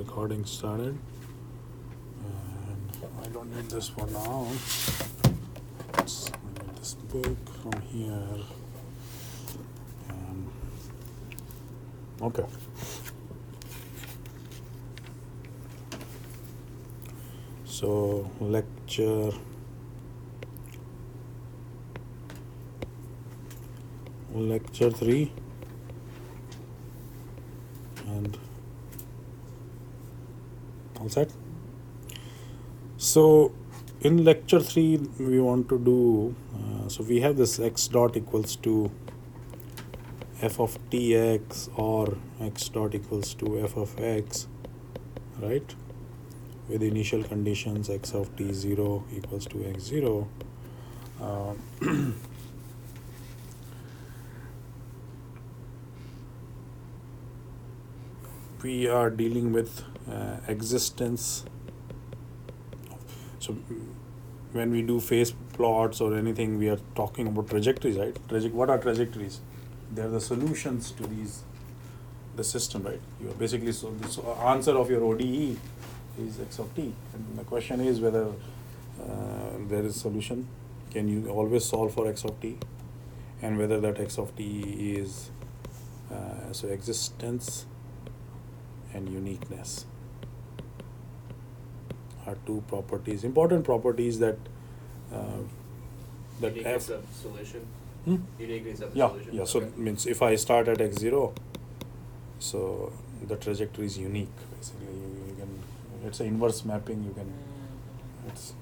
recording started, and I don't need this for now. Let's get this book from here. Okay. So lecture 3 and all set. So in lecture 3 we want to do so we have this x dot equals to f of tx or x dot equals to f of x, right, with initial conditions x of t0 equals to x0. We are dealing with existence. So when we do phase plots or anything, we are talking about trajectories, right? What are trajectories? They are the solutions to the system, right? You are basically, so the answer of your ODE is x of t, and the question is whether there is solution. Can you always solve for x of t, and whether that x of t is so existence and uniqueness are two properties, important properties that uniqueness of solution. Uniqueness of the solution. Yeah. So okay. Means if I start at x0, so the trajectory is unique. Basically, you can. It's an inverse mapping. You can. It's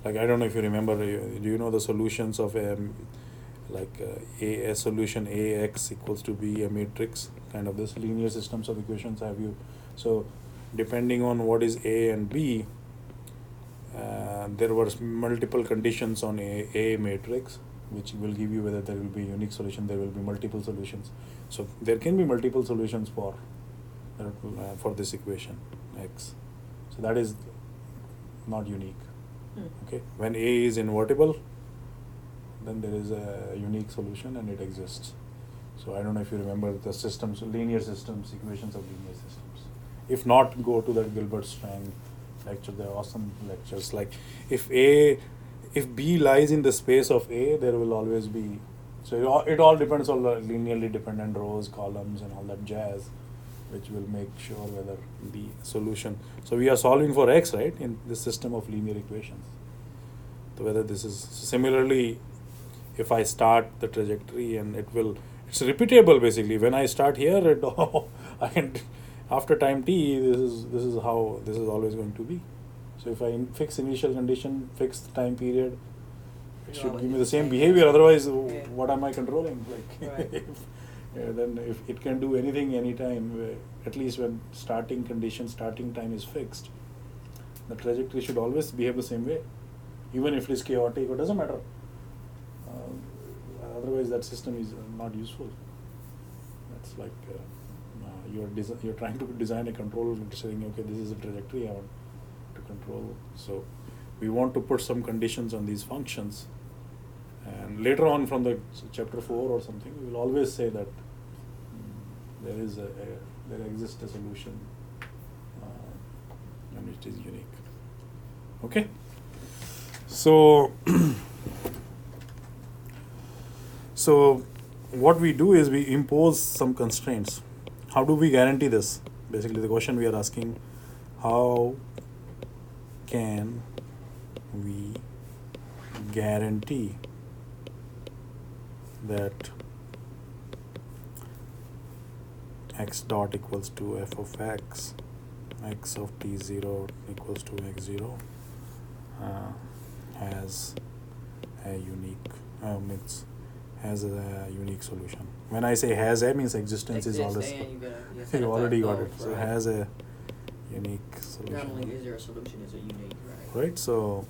like, I don't know if you remember. Do you know the solutions of a solution AX equals to B, a matrix, kind of this linear systems of equations? Have you? So depending on what is A and B, there were multiple conditions on a matrix, which will give you whether there will be a unique solution, there will be multiple solutions. So there can be multiple solutions for this equation x. So that is not unique. Okay. When A is invertible, then there is a unique solution and it exists. So I don't know if you remember the systems, linear systems, equations of linear systems. If not, go to that Gilbert-Strang lecture. They're awesome lectures. Like if B lies in the space of A, there will always be. So it all depends on the linearly dependent rows, columns, and all that jazz, which will make sure whether the solution. So we are solving for x, right, in this system of linear equations. So whether this is similarly, if I start the trajectory and it's repeatable basically. When I start here, I can. After time t, this is how this is always going to be. So if I fix initial condition, fix the time period, it should give me the same behavior. Otherwise, what am I controlling? Like, Right. then if it can do anything anytime, at least when starting time is fixed, the trajectory should always behave the same way, even if it is chaotic. It doesn't matter. Otherwise, that system is not useful. That's like. You're trying to design a control, saying, okay, this is a trajectory I want to control. So we want to put some conditions on these functions, and later on from the chapter 4 or something, we will always say that there exists a solution and it is unique. Okay. So so what we do is we impose some constraints. How do we guarantee this? Basically, the question we are asking, how can we guarantee that x dot equals to f of x, x of t0 equals to x0 has a unique solution. When I say has a, means existence is always. You already got it. So has a unique solution. Not only is there a solution, is it unique, right? Right. So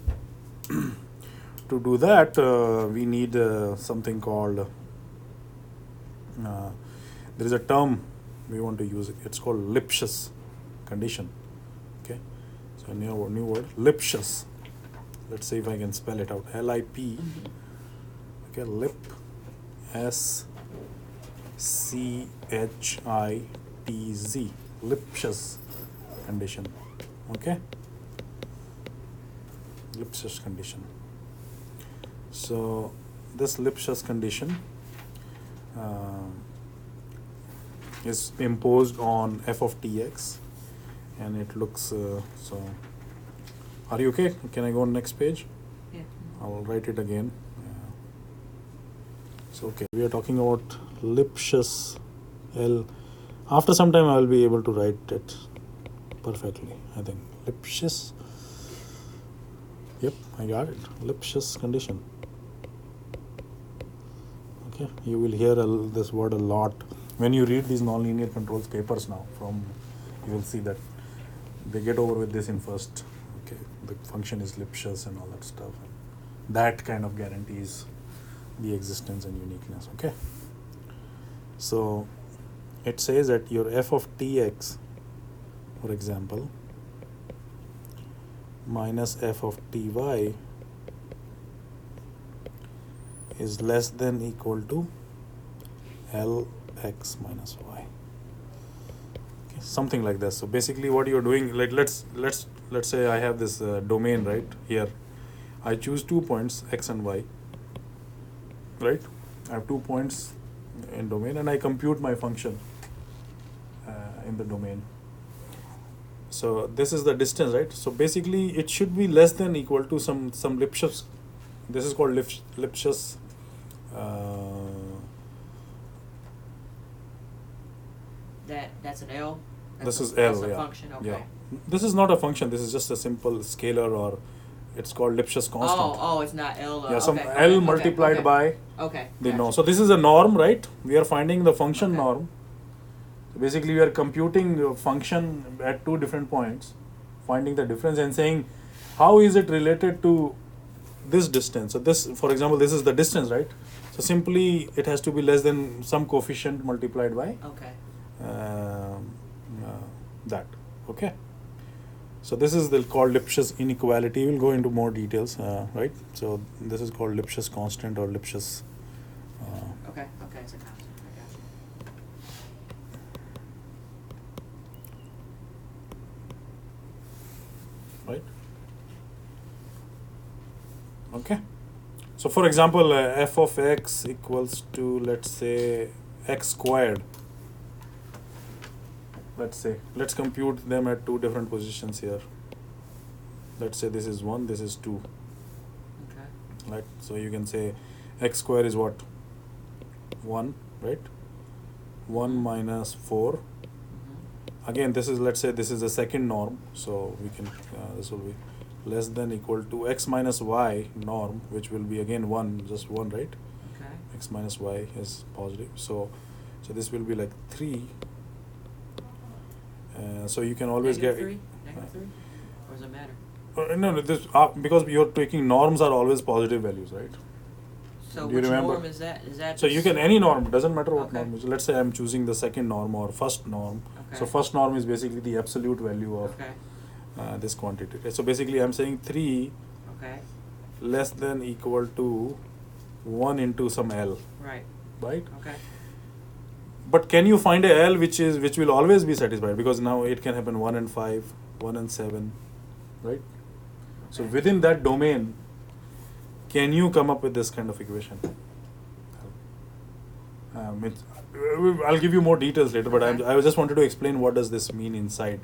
to do that, we need something called. There is a term we want to use. It's called Lipsius Condition. Okay. So new word, Lipsius. Let's see if I can spell it out. LIP. Okay. Lip. SCHITZ Lipsius condition. Okay, Lipsius condition. So this Lipsius condition is imposed on f of tx, and it looks so. Are you okay? Can I go on next page? Yeah. I'll write it again. So okay, we are talking about Lipsius L. After some time, I will be able to write it perfectly. I think Lipsius. Yep, I got it. Lipsius condition. Okay, you will hear this word a lot when you read these nonlinear controls papers now. You will see that they get over with this in first. Okay, the function is Lipsius and all that stuff. That kind of guarantees the existence and uniqueness. Okay, so it says that your f of tx, for example, minus f of ty is less than equal to Lx minus y. Okay, something like this. So basically what you're doing, like let's say I have this domain right here. I choose 2 points x and y, right? I have 2 points in domain and I compute my function in the domain. So this is the distance, right? So basically it should be less than equal to some Lipsius. This is called Lipsius That's an L? This is That's L, a yeah. function, okay. Yeah. This is not a function, this is just a simple scalar, or it's called Lipsius Constant. Oh, it's not L. Yeah, some okay, L okay, multiplied okay. by Okay. the gotcha. norm. So this is a norm, right? We are finding the function Okay. norm. So basically we are computing a function at 2 different points, finding the difference and saying how is it related to this distance. So this, for example, this is the distance, right? So simply it has to be less than some coefficient multiplied by Okay. that. Okay. So this is called Lipsius inequality. We'll go into more details, right? So this is called Lipsius constant or Lipsius. Okay, it's a constant. I got you. Right? Okay. So for example, f of x equals to, let's say, x squared. Let's compute them at 2 different positions here. Let's say this is 1, this is 2. Okay. Right? So you can say x square is what? 1, right? 1 minus 4. Mm-hmm. Again, this is, let's say this is the second norm. So we can, this will be less than equal to x minus y norm, which will be again 1, just 1, right? Okay. X minus y is positive. So this will be like 3. So you can always Negative get 3? Negative 3? Or does it matter? no, this because you're taking norms are always positive values, right? So Do you which remember? norm is that? Is that So you just- can any norm, doesn't matter what Okay. norm is. Let's say I'm choosing the second norm or first norm. Okay. So first norm is basically the absolute value of Okay. this quantity. So basically I'm saying 3 Okay. less than equal to 1 into some L, Right. right? Okay. But can you find a L which will always be satisfied? Because now it can happen 1 and 5, 1 and 7, right? So Okay. within that domain, can you come up with this kind of equation? I'll give you more details later, but Okay. I just wanted to explain what does this mean inside.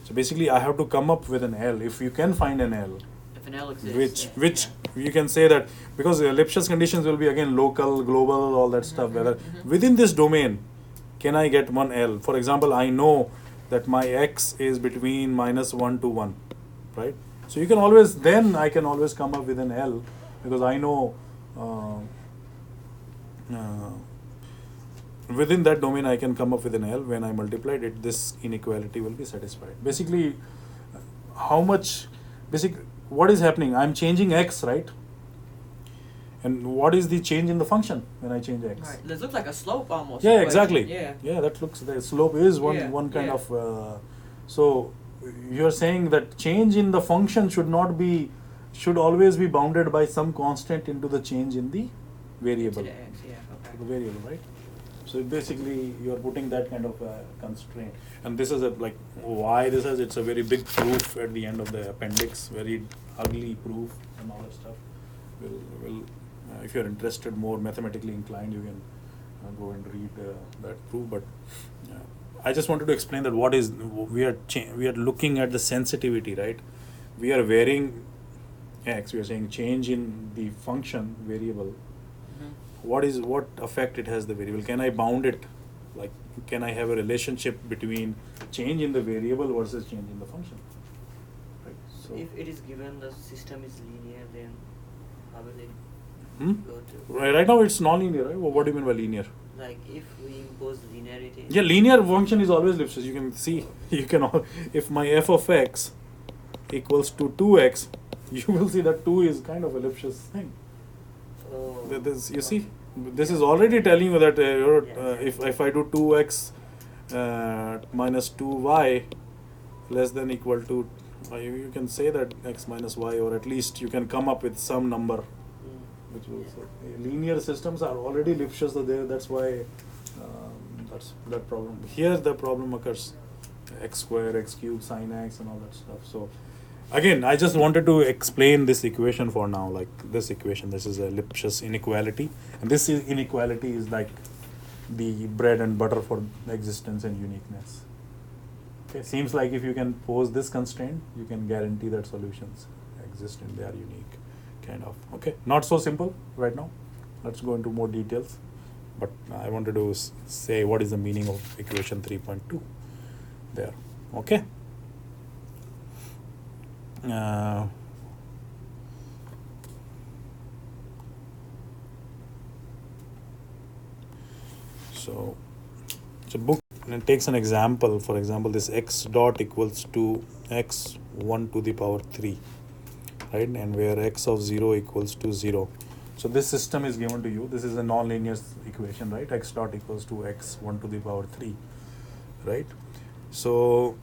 So basically, I have to come up with an L. If you can find an L, If an L exists. which yeah. you can say that, because Lipsius conditions will be again local, global, all that stuff. Whether mhm. within this domain, can I get one L? For example, I know that my x is between minus 1 to 1, right? So you can always, then I can always come up with an L, because I know within that domain I can come up with an L. When I multiplied it, this inequality will be satisfied. Basically, what is happening? I'm changing x, right? And what is the change in the function when I change x? Right. This looks like a slope almost. Yeah, equation. exactly. Yeah. That looks, the slope is one Yeah, kind yeah. of. So you're saying that change in the function should always be bounded by some constant into the change in the variable. To the X, yeah. Okay. The variable, right? So basically, you are putting that kind of constraint, and this is why this is. It's a very big proof at the end of the appendix, very ugly proof and all that stuff. Will if you're interested, more mathematically inclined, you can go and read that proof. But I just wanted to explain that what is we are looking at the sensitivity, right? We are varying x. We are saying change in the function variable. What effect it has the variable? Can I bound it? Like, can I have a relationship between change in the variable versus change in the function? Right. So If it is given the system is linear, then how will it go to? right now it's non-linear, right? Well, what do you mean by linear? Like if we impose linearity. Yeah, linear function is always Lipsius. You can see, if my f of x equals to 2x, you will see that 2 is kind of a Lipsius thing. Oh. You see, this is already telling you that if I do 2x minus 2y less than equal to, you can say that x minus y, or at least you can come up with some number. Which will linear systems are already Lipsius, so that's why that's that problem. Here the problem occurs: x square, x cube, sine x, and all that stuff. So again, I just wanted to explain this equation for now. Like this equation, this is a Lipsius inequality, and this inequality is like the bread and butter for existence and uniqueness. Okay, seems like if you can pose this constraint, you can guarantee that solutions exist and they are unique. Kind of. Okay, not so simple right now. Let's go into more details. But I wanted to say what is the meaning of equation 3.2 there. Okay. So it's a book, and it takes an example. For example, this x dot equals to x 1 to the power 3. Right, and where x of 0 equals to 0. So this system is given to you. This is a nonlinear equation, right? X dot equals to x 1 to the power 3, right? So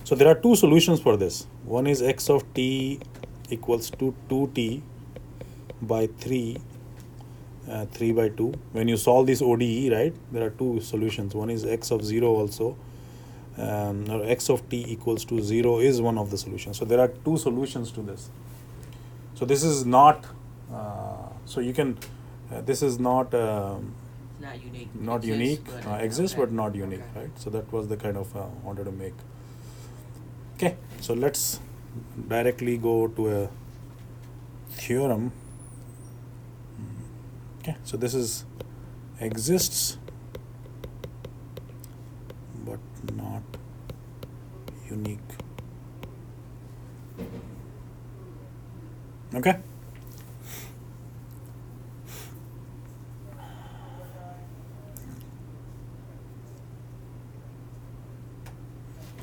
so there are two solutions for this. One is x of t equals to 2t by 3, 3 by 2. When you solve this ODE, right, there are two solutions. One is x of 0 also. Or x of t equals to 0 is one of the solutions. So there are two solutions to this. So this is not, so you can, this is not, Not unique. not Exists, unique, but exists okay. but not unique, Okay. right? So that was the kind of wanted to make. Okay, so let's directly go to a theorem. Okay, so this is exists but not unique. Okay.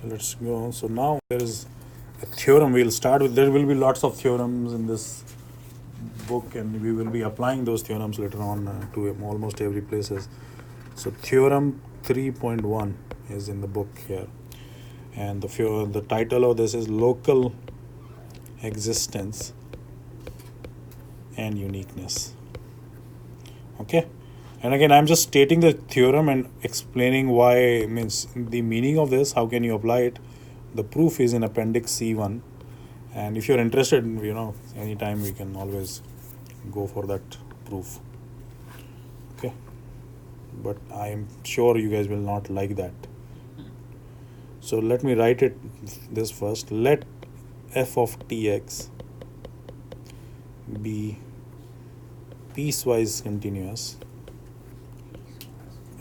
Let's go. So now there is a theorem we'll start with. There will be lots of theorems in this book, and we will be applying those theorems later on to almost every places. So theorem 3.1 is in the book here, and the title of this is local existence and uniqueness. Okay, and again I'm just stating the theorem and explaining why, means the meaning of this, how can you apply it. The proof is in appendix C1, and if you're interested, anytime we can always go for that proof. Okay, but I am sure you guys will not like that. So let me write it this first. Let f of tx be piecewise continuous.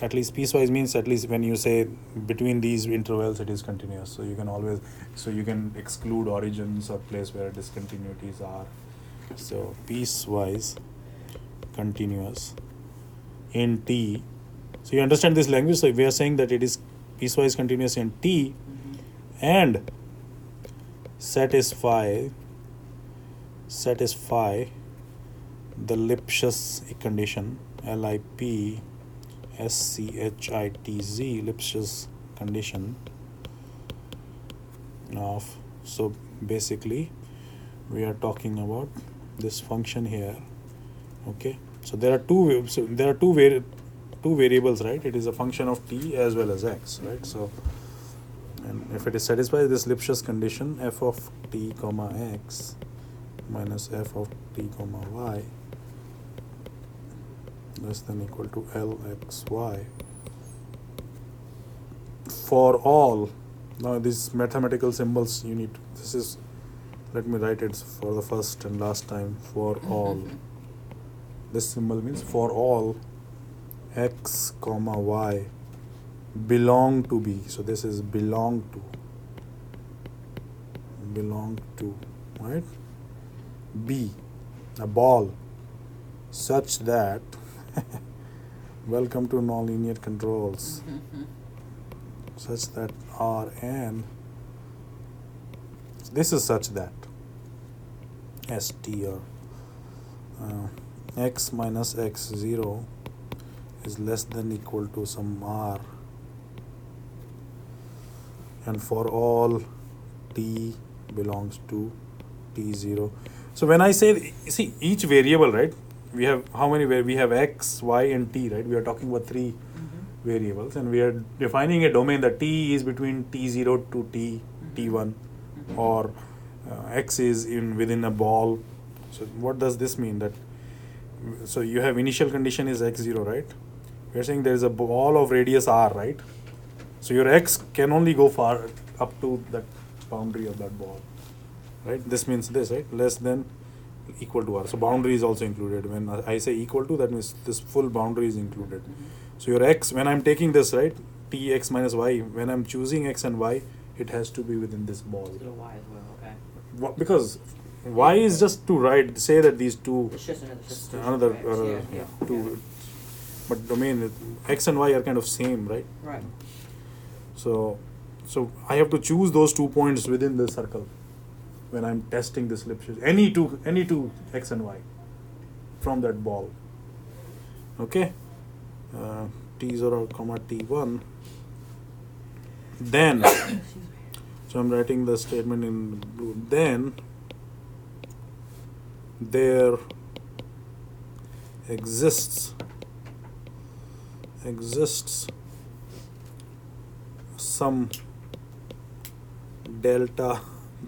At least piecewise means at least when you say between these intervals it is continuous. So you can exclude origins or place where discontinuities are. So piecewise continuous in t. So you understand this language. So we are saying that it is piecewise continuous in t and satisfy the Lipsius condition, Lipschitz, Lipsius condition of, so basically we are talking about this function here. Okay, so there are two variables, right? It is a function of t as well as x, right? So, and if it is satisfies this Lipsius condition, f of t comma x minus f of t comma y less than equal to lxy for all. Now these mathematical symbols you need, this is, let me write it for the first and last time, for all. This symbol means for all x comma y belong to b. So this is belong to, right? B, a ball such that welcome to nonlinear controls, such that Rn, this is such that st or x minus x0 is less than equal to some r, and for all t belongs to t0. So when I say, see each variable, right, we have how many, we have x, y and t, right? We are talking about three variables, and we are defining a domain that t is between t0 to t1, or x is within a ball. So what does this mean? That, so you have initial condition is x0, right? We are saying there is a ball of radius r, right? So your x can only go far up to that boundary of that ball, right? This means this, right? Less than equal to r. So boundary is also included. When I say equal to, that means this full boundary is included. So your x, when I'm taking this, right, t x minus y, when I'm choosing x and y, it has to be within this ball. So y as well, okay. Because y is just to write, say that these two, It's just another substitution another for x, yeah. two, but domain x and y are kind of same, right? Right. So I have to choose those 2 points within the circle when I'm testing this Lipsius, any two x and y from that ball. Okay, t0 comma t1. Then, so I'm writing the statement in blue. Then there exists some delta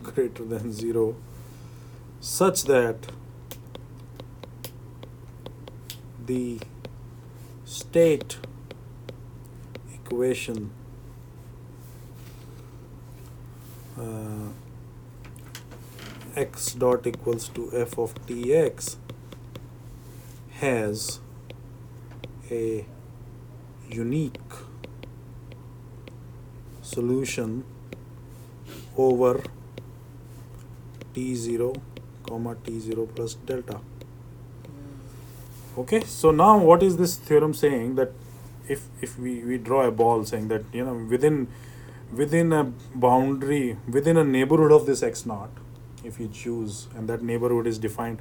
greater than 0 such that the state equation x dot equals to f of tx has a unique solution over t0 comma t0 plus delta. Okay, so now what is this theorem saying? That if we draw a ball, saying that, you know, within a boundary, within a neighborhood of this x naught, if you choose, and that neighborhood is defined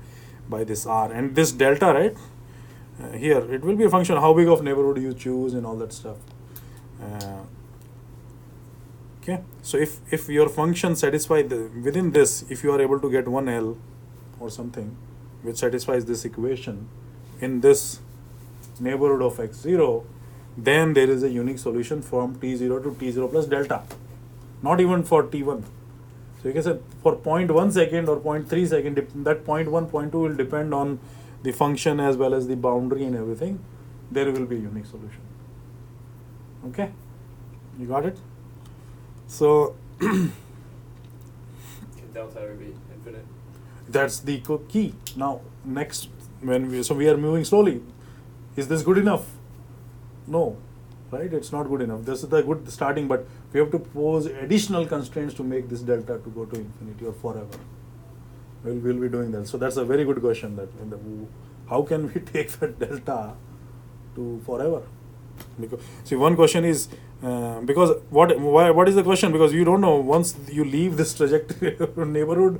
by this r and this delta, right? Here it will be a function of how big of neighborhood you choose and all that stuff. Okay, so if your function satisfy within this, if you are able to get one L or something which satisfies this equation in this neighborhood of x0, then there is a unique solution from t0 to t0 plus delta, not even for t1. So you can say for 0.1 second or 0.3 second, that 0.1, 0.2 will depend on the function as well as the boundary and everything. There will be a unique solution. Okay, you got it? So Can delta ever be infinite? that's the key. Now next, so we are moving slowly. Is this good enough? No, right? It's not good enough. This is the good starting, but we have to pose additional constraints to make this delta to go to infinity or forever. We'll be doing that. So that's a very good question. That how can we take that delta to forever? Because see, one question is because what is the question? Because you don't know, once you leave this trajectory neighborhood,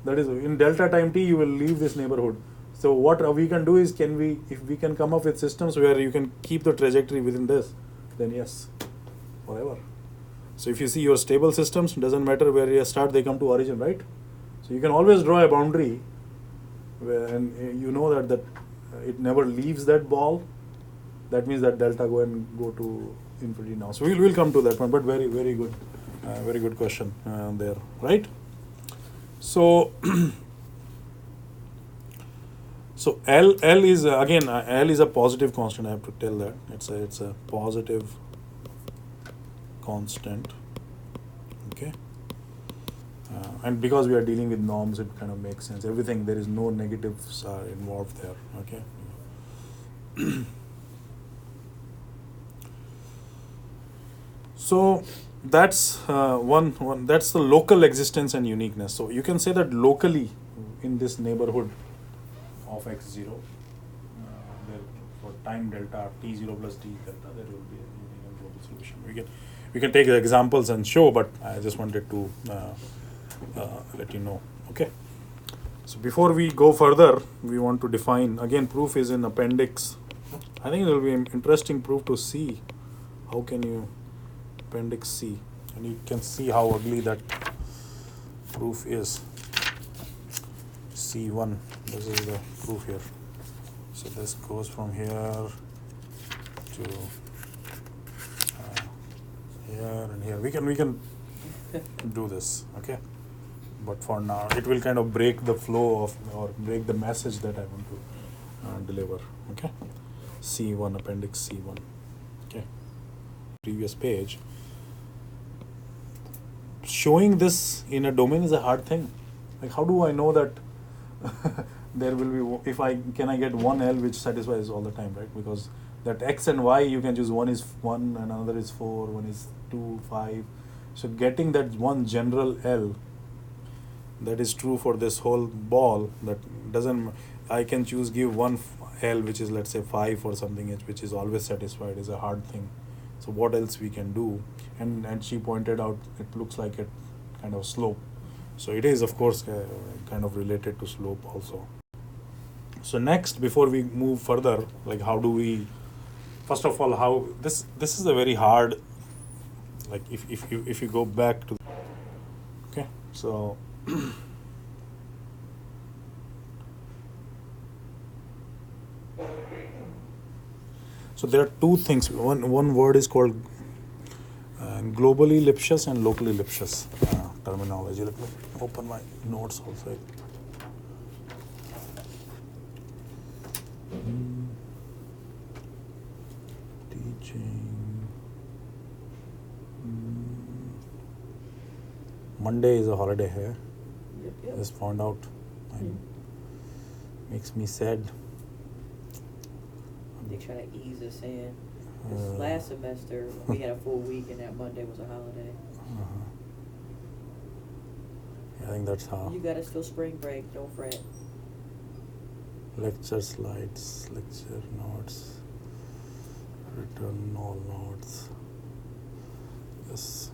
that is in delta time t, you will leave this neighborhood. So what we can do is, if we can come up with systems where you can keep the trajectory within this, then yes, forever. So if you see your stable systems, doesn't matter where you start, they come to origin, right? So you can always draw a boundary and you know that it never leaves that ball, that means that delta go to infinity now. So we'll come to that one, but very good question there, right? So so L is again L is a positive constant. I have to tell that it's a positive constant. Okay. And because we are dealing with norms, it kind of makes sense. Everything, there is no negatives involved there. Okay. So that's one. That's the local existence and uniqueness. So you can say that locally in this neighborhood of x0, there for time delta t0 plus t delta, there will be a unique and global solution. We can take examples and show, but I just wanted to let you know. Okay. So before we go further, we want to define, again, proof is in appendix. I think it will be an interesting proof to see how can you appendix C, and you can see how ugly that proof is. C1, this is the proof here. So this goes from here to here and here. We can do this, okay? But for now, it will kind of break the flow of, or break the message that I want to deliver, okay? C1, appendix C1, okay? Previous page. Showing this in a domain is a hard thing. Like, how do I know that there will be, can I get one L which satisfies all the time, right? Because that X and Y, you can choose, one is 1 and another is 4, one is 2, 5. So getting that one general L that is true for this whole ball, that doesn't, I can choose, give one L which is, let's say, 5 or something, which is always satisfied, is a hard thing. So what else we can do? And she pointed out it looks like a kind of slope. So it is, of course, kind of related to slope also. So next, before we move further, like how do we, first of all, how this is a very hard, like if you go back to, okay, so so there are two things. One word is called globally Lipsius and locally Lipsius terminology. Let me open my notes also. Teaching. Monday is a holiday here. Yep. Just found out. Makes me sad. They try to ease us in. This last semester, we had a full week, and that Monday was a holiday. Yeah, I think that's how. You got us till spring break. Don't fret. Lecture slides, lecture notes, return all notes. Yes.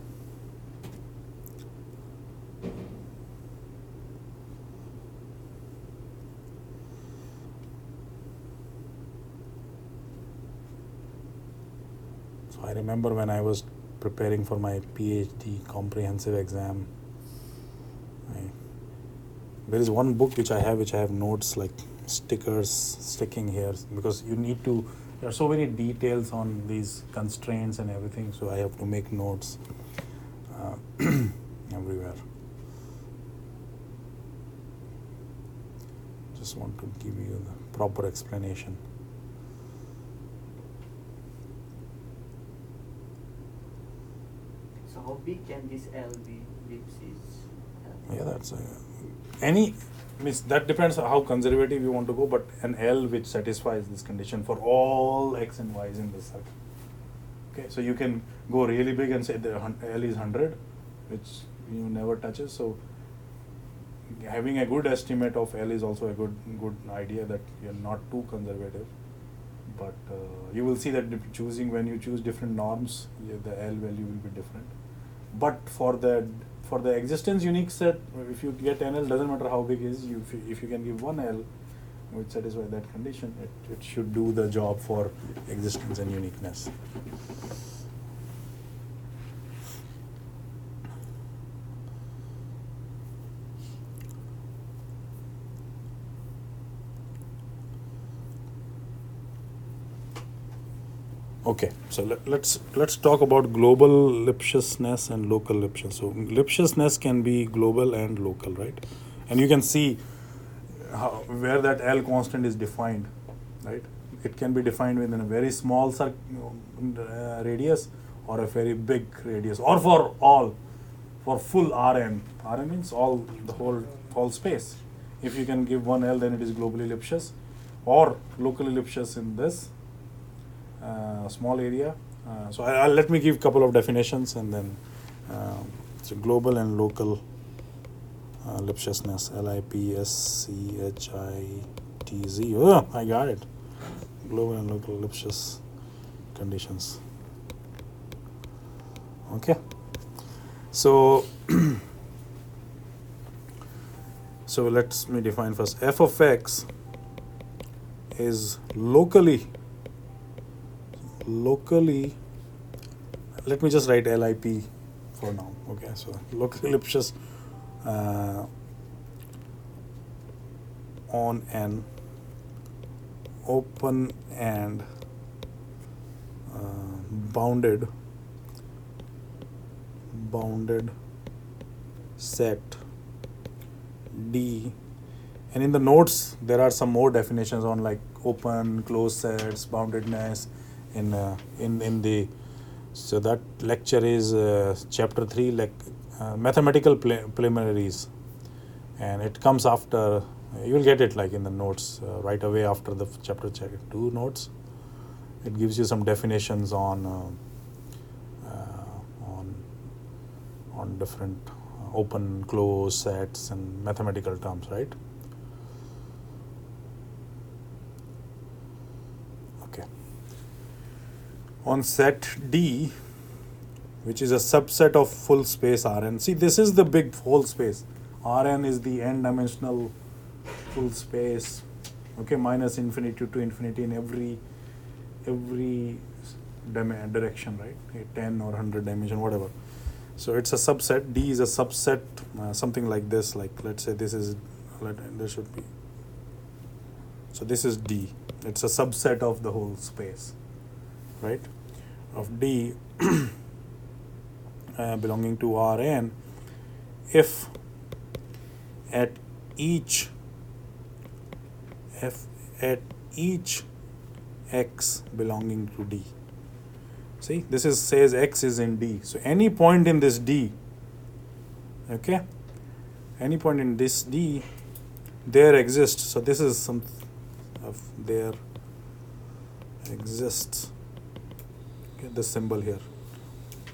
So I remember when I was preparing for my PhD comprehensive exam, there is one book which I have notes like stickers sticking here, because you need to, there are so many details on these constraints and everything, so I have to make notes everywhere. Just want to give you the proper explanation. So how big can this L be? Yeah, that's any, means that depends on how conservative you want to go, but an L which satisfies this condition for all x and y's in this circle. Okay, so you can go really big and say the L is 100, which you never touches. So having a good estimate of L is also a good idea, that you're not too conservative. But you will see that when you choose different norms, the L value will be different. But for the existence unique set, if you get an L, doesn't matter how big it is, if you can give one L which satisfies that condition, it should do the job for existence and uniqueness. Okay, so let's talk about global Lipsiousness and local Lipsius. So Lipsiousness can be global and local, right? And you can see where that L constant is defined, right? It can be defined within a very small radius or a very big radius, or for full Rn. Rn means the whole space. If you can give one L, then it is globally Lipsius, or locally Lipsius in this small area. So let me give a couple of definitions, and then so global and local Lipsiousness, Lipschitz. Oh, I got it. Global and local Lipsius conditions. Okay. So so let me define first. F of x is locally, let me just write LIP for now. Okay, so locally Lipsius on an open and bounded set D. And in the notes there are some more definitions on like open, closed sets, boundedness in the, so that lecture is chapter 3, mathematical preliminaries, and it comes after, you will get it like in the notes right away after the chapter 2 notes. It gives you some definitions on different open, closed sets and mathematical terms, right? Okay. On set D, which is a subset of full space Rn. See, this is the big whole space. Rn is the n-dimensional full space. Okay, minus infinity to infinity in every direction, right? 10 or 100 dimension, whatever. So it's a subset. D is a subset, something like this. Like let's say this is, there should be. So this is D. It's a subset of the whole space, right? Of D belonging to Rn, if at each x belonging to D. See, this says x is in D. So any point in this D, okay, any point in this D, there exists. So this is some of there exists. Okay, the symbol here,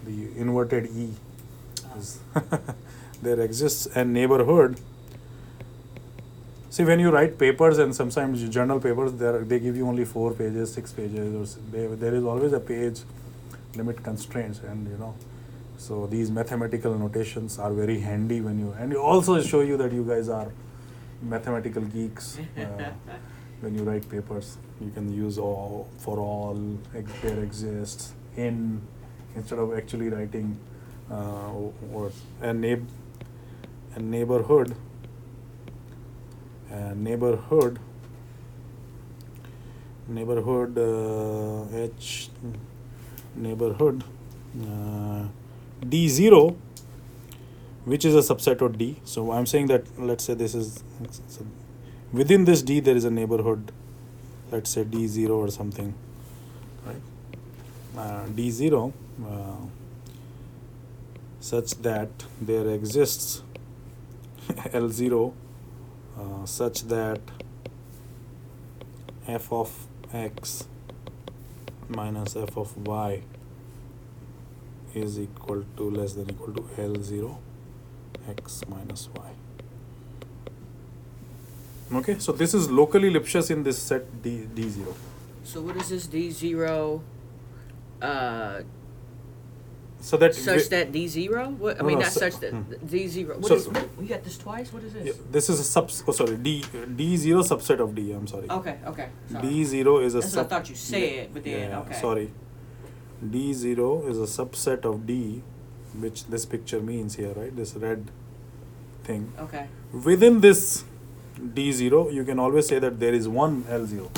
the inverted E is there exists a neighborhood. See, when you write papers and sometimes journal papers, they give you only 4 pages, 6 pages, or there is always a page limit constraints, and so these mathematical notations are very handy when you also show you that you guys are mathematical geeks. When you write papers, you can use all, for all, there exists, in, instead of actually writing words. And neighborhood D0, which is a subset of D. So I'm saying that, let's say this is, so within this D there is a neighborhood, let's say D0 or something, right? D0 such that there exists L0 such that f of x minus f of y is equal to less than equal to L0 x minus y. Okay, so this is locally Lipsius in this set D0. So what is this D0? So that Such that D0? What? I mean, not such that D0. What So- is? We got this twice. What is this? this is a D0 subset of D. I'm sorry. Okay. Sorry. D0 is a That's what I thought you said, but then okay. Sorry. D0 is a subset of D, which this picture means here, right? This red thing. Okay. Within this D0, you can always say that there is one L0.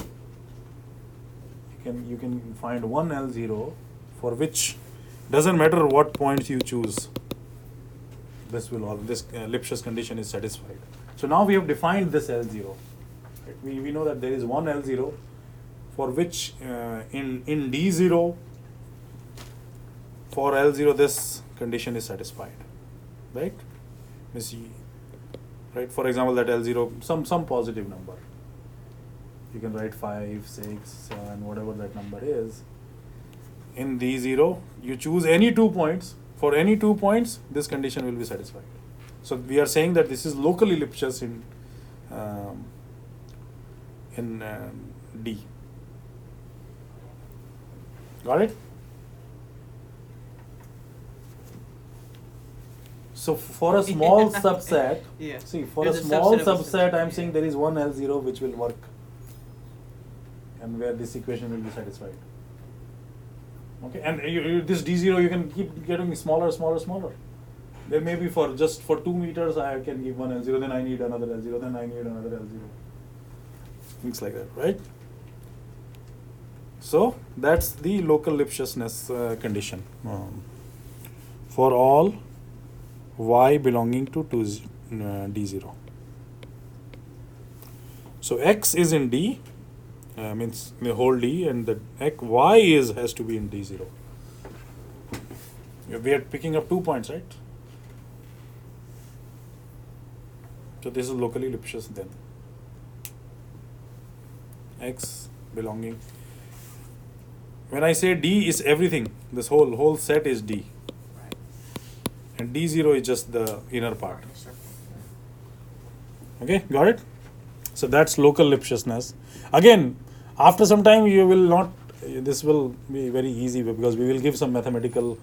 You you can find one L0 for which doesn't matter what points you choose. This Lipsius condition is satisfied. So now we have defined this L0. Right? We know that there is one L0 for which in D0 for L0 this condition is satisfied, right? Right? For example, that L0 some positive number. You can write 5, 6, 7, whatever that number is. In D0, you choose any 2 points. For any 2 points, this condition will be satisfied. So we are saying that this is locally Lipsius in D. Got it? So for a small subset, Yeah. see, for There's a a small subset of a subset, I'm subset, saying yeah. there is one L0 which will work, and where this equation will be satisfied. Okay, and this D0 you can keep getting smaller. There may be for 2 meters I can give one L0, then I need another L0, then I need another L0. Things like that, right? So that's the local Lipsiusness condition for all y belonging to D0. So x is in D, means the whole D, and the y has to be in D0. We are picking up 2 points, right? So this is locally Lipsius then. X belonging. When I say D is everything, this whole set is D. And D0 is just the inner part. Okay, got it? So that's local Lipsiusness. Again, after some time you will not, this will be very easy because we will give some mathematical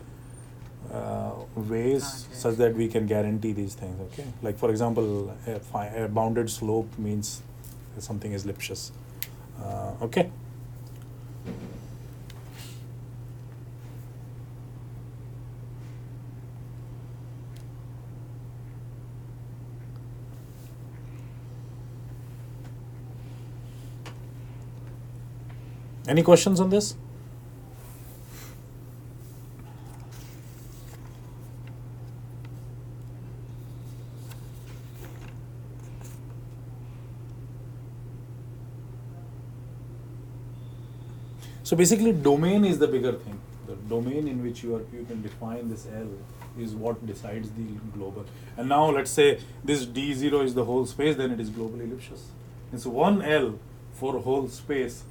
ways such that we can guarantee these things. Okay, like for example, a bounded slope means something is Lipsius. Okay. Any questions on this? So basically domain is the bigger thing. The domain in which you can define this L is what decides the global. And now let's say this D0 is the whole space, then it is globally Lipsius. And so one L for whole space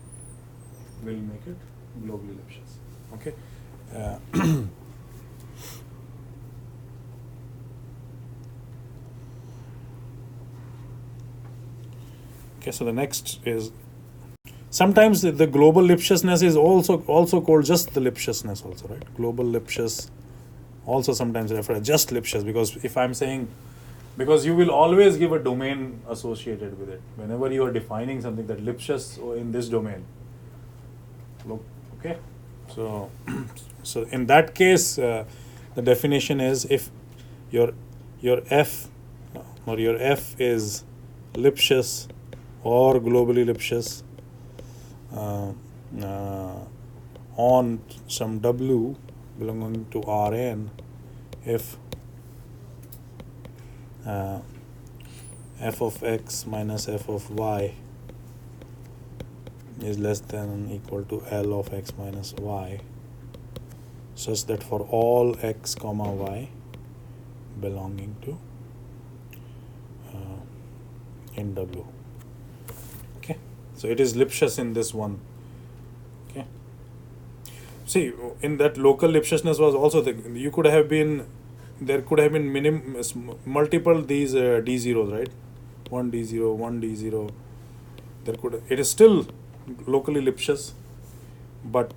will make it globally Lipsius. Okay. Okay, so the next is sometimes the global Lipsiusness is also called just the Lipsiusness also, right? Global Lipsius also sometimes referred as just Lipsius, because if I'm saying, because you will always give a domain associated with it whenever you are defining something that Lipsius in this domain. Okay, so in that case, the definition is if your f or your f is Lipsius or globally Lipsius on some W belonging to Rn, if f of x minus f of y is less than or equal to L of x minus y, such that for all x comma y belonging to in W. Okay, so it is Lipsius in this one. Okay, see, in that local Lipsiusness was also there could have been multiple these D0s, right? One D0. It is still locally Lipsius, but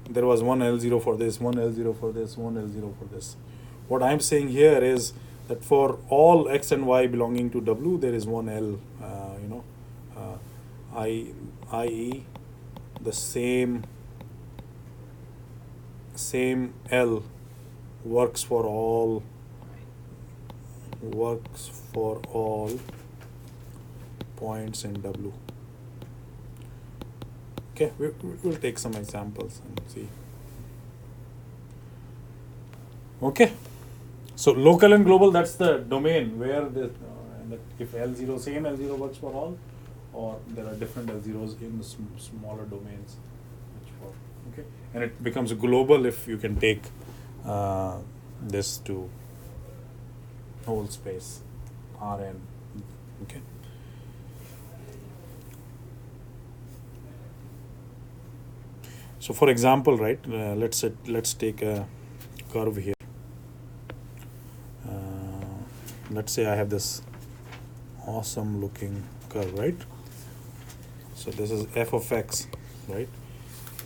there was one L0 for this, one L0 for this, one L0 for this. What I'm saying here is that for all x and y belonging to W, there is one L, i.e. the same L works for all points in W. Okay, we'll take some examples and see. Okay, so local and global, that's the domain where if L0, same L0 works for all, or there are different L0s in the smaller domains. Okay, and it becomes global if you can take this to whole space Rn. Okay. So for example, right, let's take a curve here. Let's say I have this awesome looking curve, right? So this is f of x, right?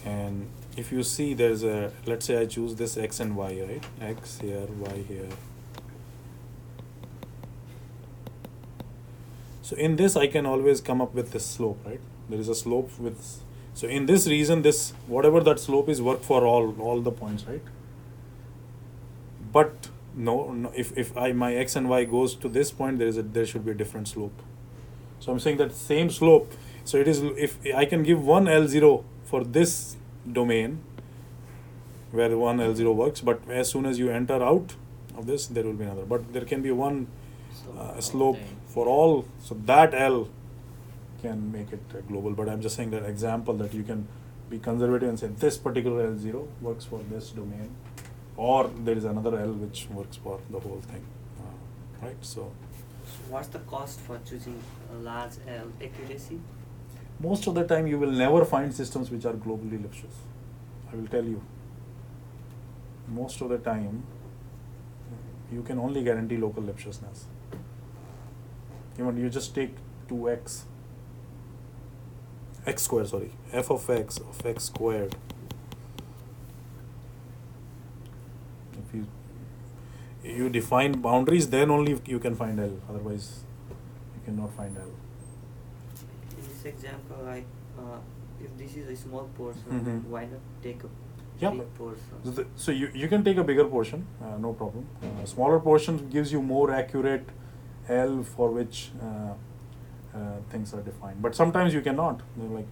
And if you see there's a, let's say I choose this x and y, right? X here, y here. So in this I can always come up with this slope, right? There is a slope with, so in this region, this, whatever that slope is, work for all the points, right? But no, if my x and y goes to this point, there should be a different slope. So I'm saying that same slope. So it is, if I can give one L0 for this domain where one L0 works, but as soon as you enter out of this, there will be another. But there can be one slope for all, so that L can make it global. But I'm just saying that example that you can be conservative and say this particular L0 works for this domain, or there is another L which works for the whole thing, right? So what's the cost for choosing a large L accuracy? most of the time you will never find systems which are globally Lipsius. I will tell you. Most of the time you can only guarantee local Lipsiusness. Even you just take 2x, x squared, sorry, f of x squared. If you define boundaries, then only you can find L. Otherwise, you cannot find L. In this example, like if this is a small portion, Mhm. then why not take a Yeah, big but- portion? So you can take a bigger portion, no problem. Smaller portion gives you more accurate L for which things are defined. But sometimes you cannot. Like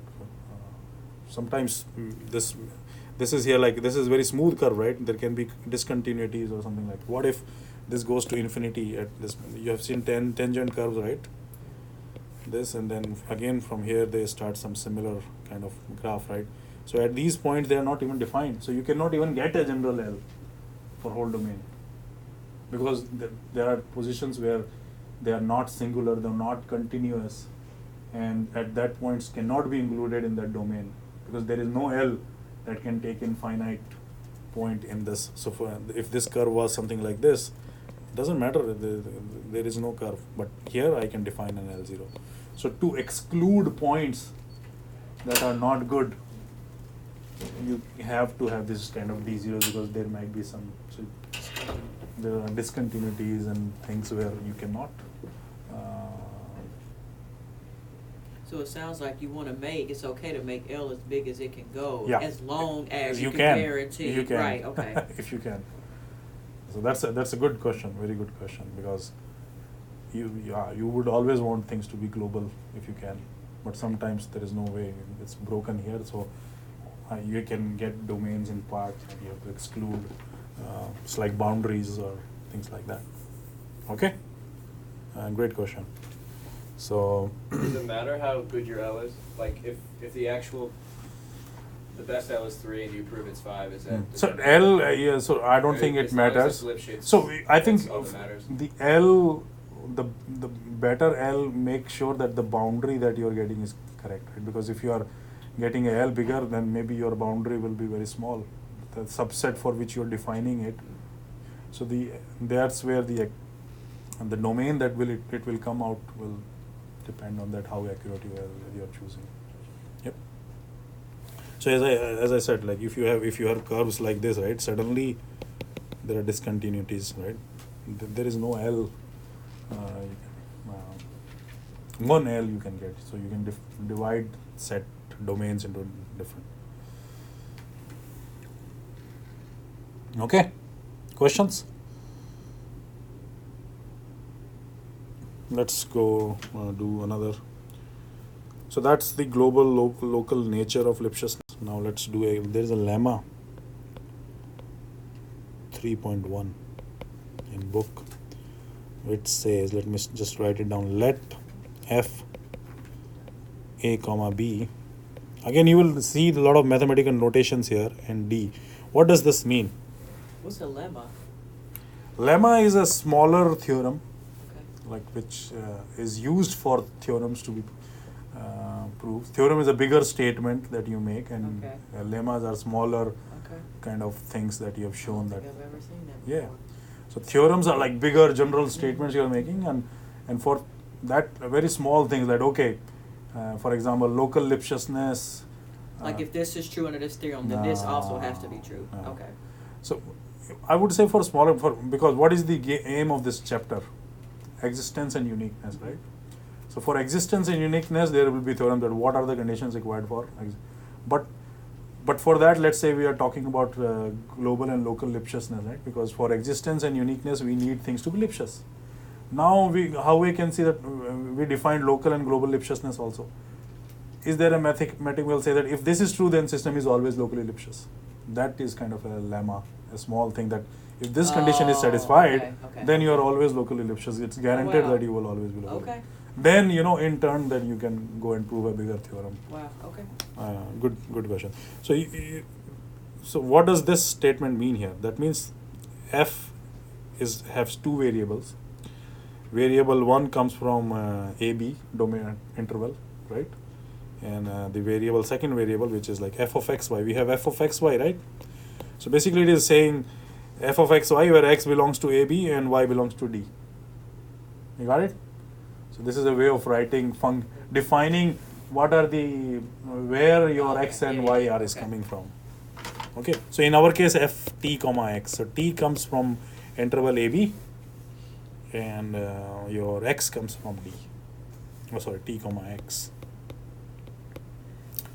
sometimes this is here, like this is very smooth curve, right? There can be discontinuities or something like. What if this goes to infinity at this? You have seen tangent curves, right? This, and then again from here they start some similar kind of graph, right? So at these points they are not even defined. So you cannot even get a general L for whole domain, because there are positions where they are not singular, they are not continuous, and at that points cannot be included in that domain because there is no L that can take infinite point in this. So if this curve was something like this, doesn't matter, there is no curve, but here I can define an L0. So to exclude points that are not good, you have to have this kind of D0, because there might be some, so there are discontinuities and things where you cannot. So it sounds like you wanna make, it's okay to make L as big as it can go, Yeah. as long as You you can. can guarantee, You can. right, okay. If you can. So that's a good question, very good question, because you would always want things to be global if you can, but sometimes there is no way, it's broken here, so you can get domains in parts and you have to exclude, it's like boundaries or things like that. Okay, great question. So Does it matter how good your L is? Like if the best L is 3 and you prove it's 5, is that? so L, yeah, so I don't think it As long as matters. it's lip-shaped, So I think that's all that matters. the L, the better L, make sure that the boundary that you are getting is correct, right? Because if you are getting a L bigger, then maybe your boundary will be very small, the subset for which you are defining it. So that's where the domain that it will come out will depend on that, how accurate you are choosing. Yep. So as I said, like if you have curves like this, right, suddenly there are discontinuities, right? There is no L. One L you can get, so you can divide set domains into different. Okay, questions? Let's go do another. So that's the global local nature of Lipsius. Now let's do there's a lemma 3.1 in book which says, let me just write it down, let f a comma b. Again, you will see a lot of mathematical notations here, and d. What does this mean? What's a lemma? Lemma is a smaller theorem, Okay. like which is used for theorems to be proved. Theorem is a bigger statement that you make, and Okay. lemmas are smaller Okay. kind of things that you have I shown don't that. think I've ever seen that Yeah. before. So theorems are like bigger general statements you are making, and for that very small things like, okay, for example, local Lipsiusness. Like if this is true under this theorem, then this also has to be true. No. Okay. So I would say for smaller, because what is the aim of this chapter? Existence and uniqueness, right? So for existence and uniqueness, there will be theorem that what are the conditions required for. But for that, let's say we are talking about global and local Lipsiusness, right? Because for existence and uniqueness, we need things to be Lipsius. Now how we can see that we define local and global Lipsiusness also. Is there a mathematic will say that if this is true, then system is always locally Lipsius? That is kind of a lemma, a small thing that if this condition is satisfied, okay. then you are always locally Lipsius. It's guaranteed Wow. that you will always be locally. Okay. Then in turn, then you can go and prove a bigger theorem. Wow. Okay. Good question. So so what does this statement mean here? That means f has two variables. Variable 1 comes from AB domain interval, right? And the second variable, which is like f of xy. We have f of xy, right? So basically, it is saying f of xy where x belongs to AB and y belongs to D. You got it? So this is a way of writing defining what are where your x and y are is coming from. Okay. So in our case, f t comma x. So t comes from interval AB, and your x comes from D. Oh, sorry, t comma x.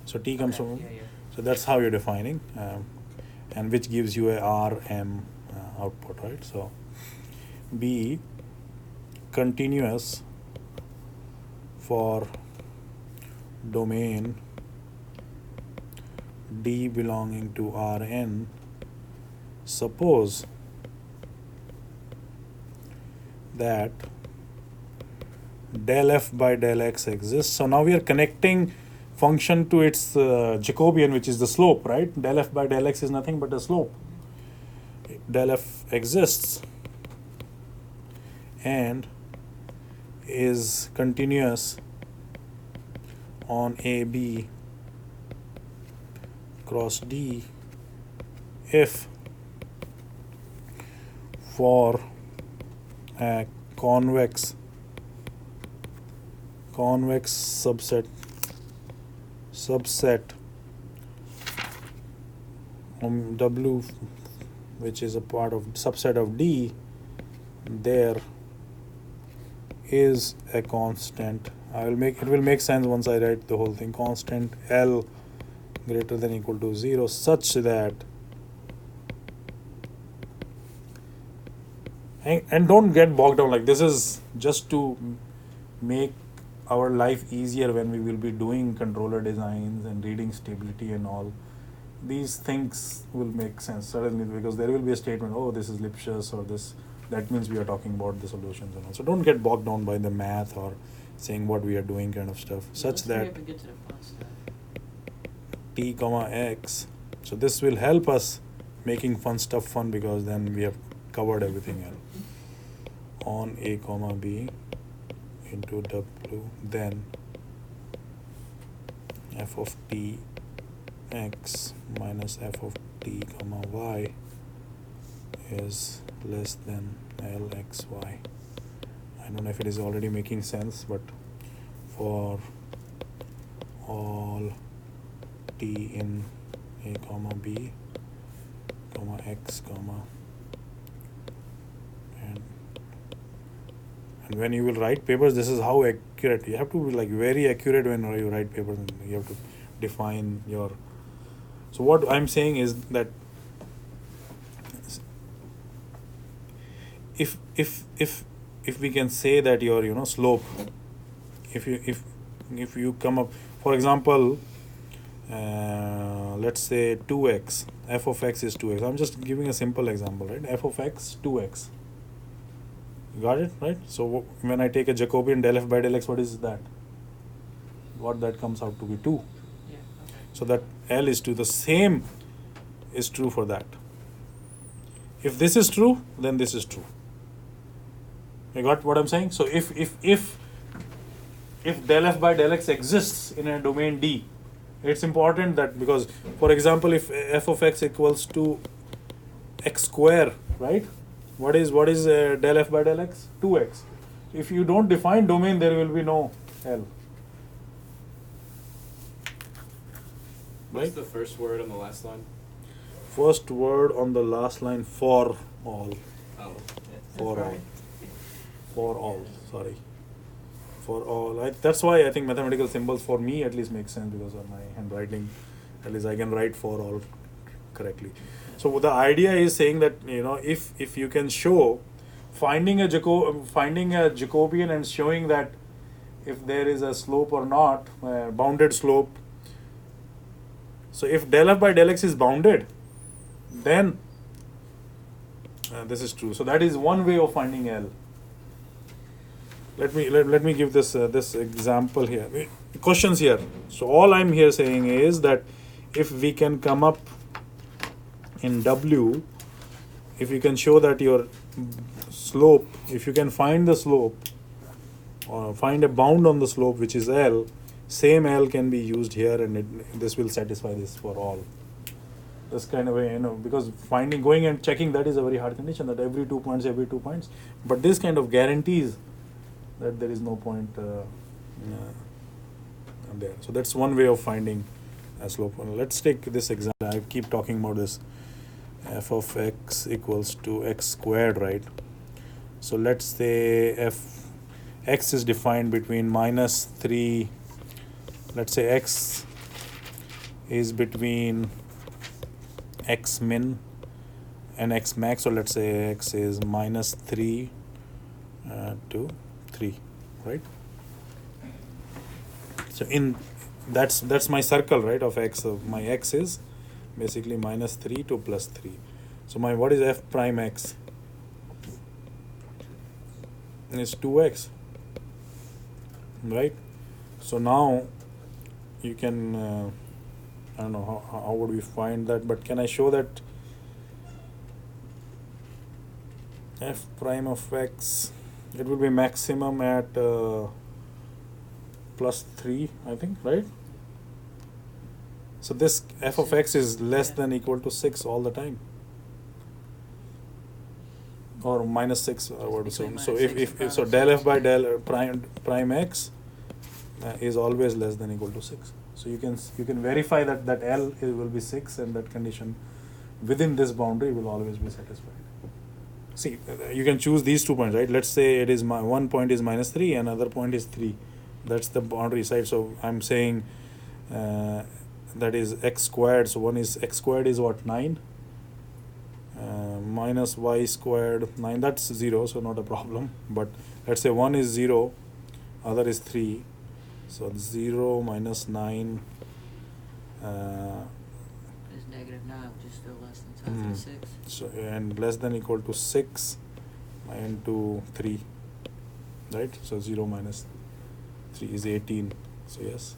So t comes from. Yeah. So that's how you're defining, and which gives you a RM output, right? So B continuous for domain D belonging to Rn. Suppose that del f by del x exists. So now we are connecting function to its Jacobian, which is the slope, right? Del f by del x is nothing but a slope. Del f exists and is continuous on AB cross D if for a convex subset W, which is a part of subset of D, there is a constant. It will make sense once I write the whole thing. Constant L greater than equal to 0 such that, and don't get bogged down, like this is just to make our life easier when we will be doing controller designs and reading stability and all. These things will make sense suddenly because there will be a statement, oh, this is Lipsius or this, that means we are talking about the solutions and all. So don't get bogged down by the math or saying what we are doing kind of stuff, such that Get to the fun stuff. t comma x. So this will help us making fun stuff fun because then we have covered everything else. On a comma b into w, then f of t x minus f of t comma y is less than lxy. I don't know if it is already making sense, but for all t in a comma b comma x comma and when you will write papers, this is how accurate you have to be, like very accurate when you write papers. You have to define your. So what I'm saying is that if we can say that your slope, if you come up, For example, let's say 2x, f of x is 2x. I'm just giving a simple example, right? F of x, 2x. You got it, right? So when I take a Jacobian del f by del x, what is that? What that comes out to be 2. Yeah, okay. So that L is 2. The same is true for that. If this is true, then this is true. You got what I'm saying? So if del f by del x exists in a domain D, it's important that, because for example, if f of x equals to x square, right? What is del f by del x? 2x. If you don't define domain, there will be no L. What's Right? the first word on the last line? First word on the last line, for all. Oh. For all. For all, sorry. For all. That's why I think mathematical symbols for me at least make sense, because of my handwriting. At least I can write for all correctly. So the idea is saying that, if you can show finding a Jacobian and showing that if there is a slope or not, bounded slope. So if del f by del x is bounded, then this is true. So that is one way of finding L. Let me give this example here. Questions here. So all I'm here saying is that if we can come up in W, if you can show that your slope, if you can find the slope or find a bound on the slope which is L, same L can be used here, and this will satisfy this for all. This kind of way, because going and checking, that is a very hard condition, that every 2 points. But this kind of guarantees that there is no point there. So that's one way of finding a slope. Let's take this example. I keep talking about this. F of x equals to x squared, right? So let's say x is defined between -3. Let's say x is between x min and x max. So let's say x is -3 to 3, right? So that's my circle, right, of x. So my x is basically -3 to +3. So what is f prime x? It's 2x, right? So now you can I don't know how would we find that, but can I show that f prime of x, it will be maximum at +3, I think, right? So this f of x is less than equal to 6 all the time, or -6, I would say. So if del f by del prime x is always less than equal to 6. So you can verify that L will be 6, and that condition within this boundary will always be satisfied. See, you can choose these 2 points, right? Let's say it is one point is -3, another point is 3. That's the boundary side. So I'm saying that is x squared. So x squared is what, 9? Minus y squared 9. That's 0, so not a problem. But let's say one is 0, other is 3. So 0 minus 9. Is -9, which is still less than 6. So and less than equal to 6 into 3, right? So 0 minus 3 is 18. So yes.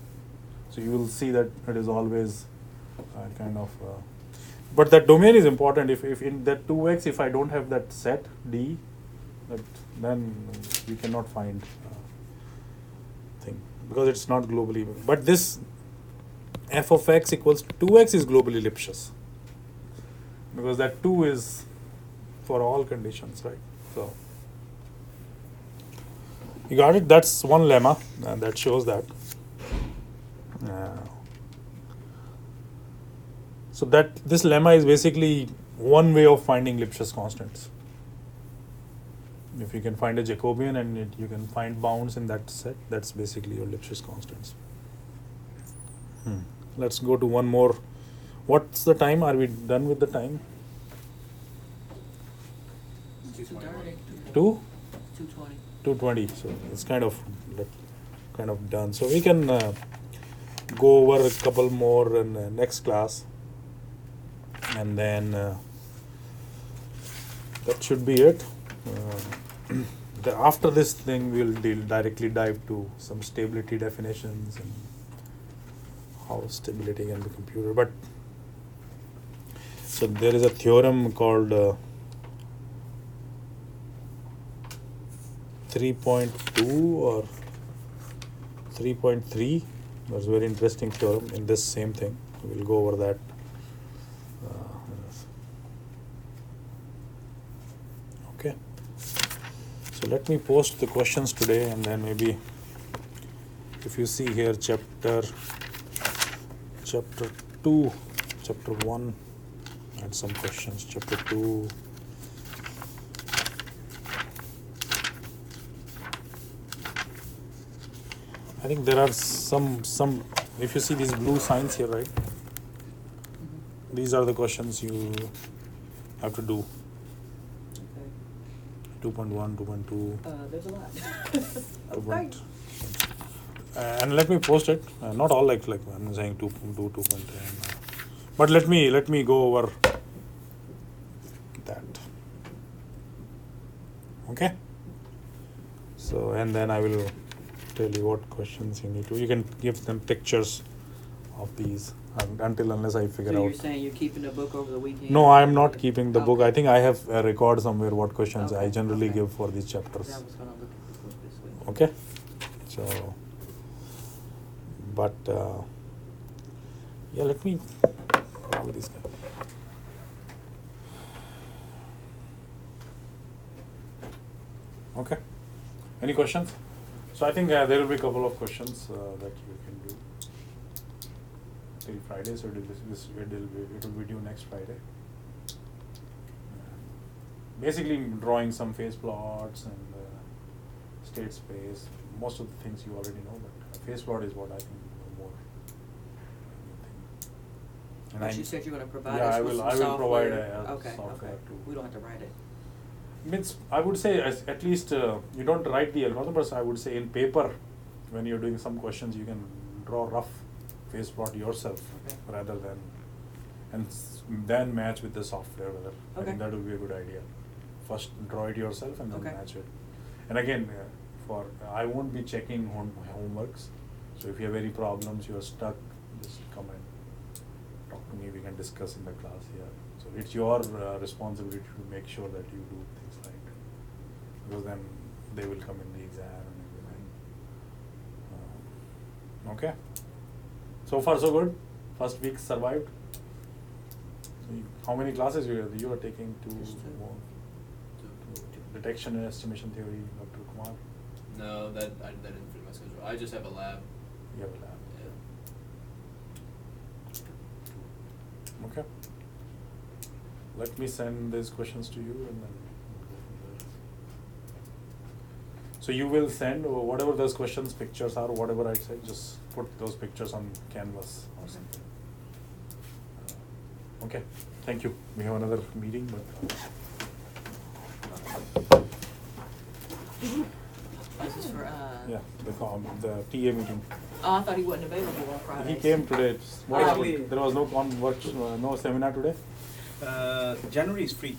So you will see that it is always kind of. But that domain is important. If in that 2x, if I don't have that set D, then we cannot find thing, because it's not globally. But this f of x equals 2x is globally Lipsius, because that 2 is for all conditions, right? So you got it. That's one lemma, and that shows that. So that this lemma is basically one way of finding Lipsius constants. If you can find a Jacobian and you can find bounds in that set, that's basically your Lipsius constants. Let's go to one more. What's the time? Are we done with the time? 2:30. 2:20. So it's kind of done. So we can go over a couple more in the next class, and then that should be it. After this thing, we'll directly dive to some stability definitions and how stability can be computed. But so there is a theorem called 3.2 or 3.3. That's a very interesting theorem in this same thing. We'll go over that. Okay. So let me post the questions today, and then maybe if you see here chapter 2, chapter 1, and some questions, chapter 2. I think there are some, if you see these blue signs here, right? These are the questions you have to do. Okay. 2.1, 2.2. There's a lot. 2. Okay. And let me post it. Not all like I'm saying 2.10. But let me go over that. Okay. So, and then I will tell you what questions you need to. You can give them pictures of these unless I figure So out. you're saying you're keeping the book over the weekend? No, I am not keeping the book. Okay. I think I have a record somewhere what questions I Okay, generally okay. give for these chapters. I was gonna look at the book this week. Okay. So, but yeah, let me call this guy. Okay. Any questions? So I think there will be a couple of questions that you can do till Friday. So it will be due next Friday. Basically, drawing some phase plots and state space. Most of the things you already know, but phase plot is what I think more. And But you said you're gonna provide yeah, us I with will. some I will software. provide Okay, software okay. too. We don't have to write it. Means I would say at least you don't write the algorithm, but I would say in paper, when you're doing some questions, you can draw rough phase plot yourself Okay. rather than then match with the software. Whether I Okay. think that would be a good idea. First draw it yourself and then Okay. match it. And again, I won't be checking homeworks. So if you have any problems, you are stuck, just come and talk to me. We can discuss in the class here. So it's your responsibility to make sure that you do things right, because then they will come in the exam and everything. Okay. So far so good. First week survived. So how many classes you are taking to Just two. more? Detection and estimation theory, Dr. Kumar? No, that didn't fit my schedule. I just have a lab. You have a lab. Yeah. Okay. Let me send these questions to you and then we'll go from there. So you will send whatever those questions, pictures are, whatever I said, just put those pictures on Canvas or Okay. something. Okay, thank you. We have another meeting, but. This is for, Yeah, the TA meeting. Oh, I thought he wasn't available on Friday. He came today. What Actually- happened? There was no seminar today? January is free.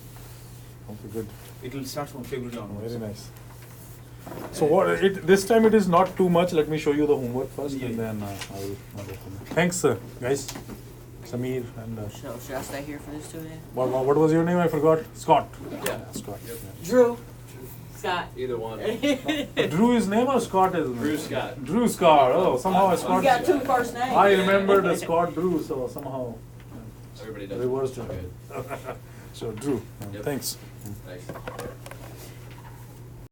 Okay, good. It will start from February onwards. Very nice. So this time it is not too much. Let me show you the homework first, Yeah. and then I will go from there. Thanks, guys. Sameer and So should I stay here for this too then? what was your name? I forgot. Scott. Yeah. Scott. Yep. Drew. Scott. Either one. Drew is name or Scott is name? Drew Scott. Drew Scott. Oh, somehow I You Scott. got two first names. I remembered the Scott Drew, so somehow Everybody does. reversed Okay. it. So Drew. Yep. Thanks. Thanks.